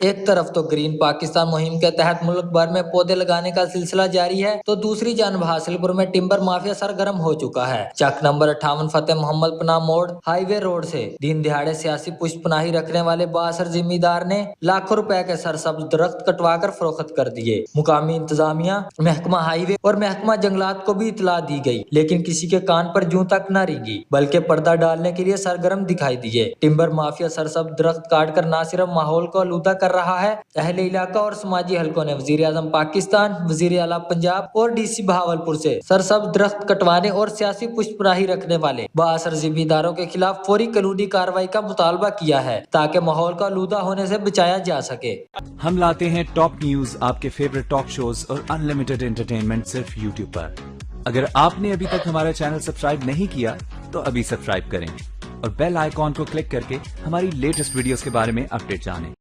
एक तरफ तो ग्रीन पाकिस्तान मुहिम के तहत मुल्क भर में पौधे लगाने का सिलसिला जारी है, तो दूसरी जानब हासिलपुर में टिम्बर माफिया सरगर्म हो चुका है। चक नंबर 58 फतेह मोहम्मद पनाह मोड़ हाईवे रोड से दिन दिहाड़े सियासी पुष्पनाही रखने वाले बासर जिम्मेदार ने लाखों रुपए के सरसब्ज दरख्त कटवाकर फरोख्त कर दिए। मुकामी इंतजामिया, महकमा हाईवे और महकमा जंगलात को भी इतला दी गई, लेकिन किसी के कान पर जूं तक न रेंगी, बल्कि पर्दा डालने के लिए सरगर्म दिखाई दिए। टिम्बर माफिया सरसब्ज दरख्त काटकर न सिर्फ माहौल को आलूदा कर रहा है, अहले इलाका और समाजी हलकों ने वजीर आजम पाकिस्तान, वजीर आला पंजाब और डीसी बहावलपुर से सरसब्ज दरख्त कटवाने और सियासी पुष्पराही रखने वाले बासर जिम्मेदारों के खिलाफ फौरी कानूनी कार्रवाई का मुतालबा किया है, ताकि माहौल को आलूदा होने से बचाया जा सके। हम लाते हैं टॉप न्यूज, आपके फेवरेट टॉक शोज और अनलिमिटेड एंटरटेनमेंट सिर्फ यूट्यूब पर। अगर आपने अभी तक हमारा चैनल सब्सक्राइब नहीं किया तो अभी सब्सक्राइब करें और बेल आइकॉन को क्लिक करके हमारी लेटेस्ट वीडियोस के बारे में अपडेट जानें।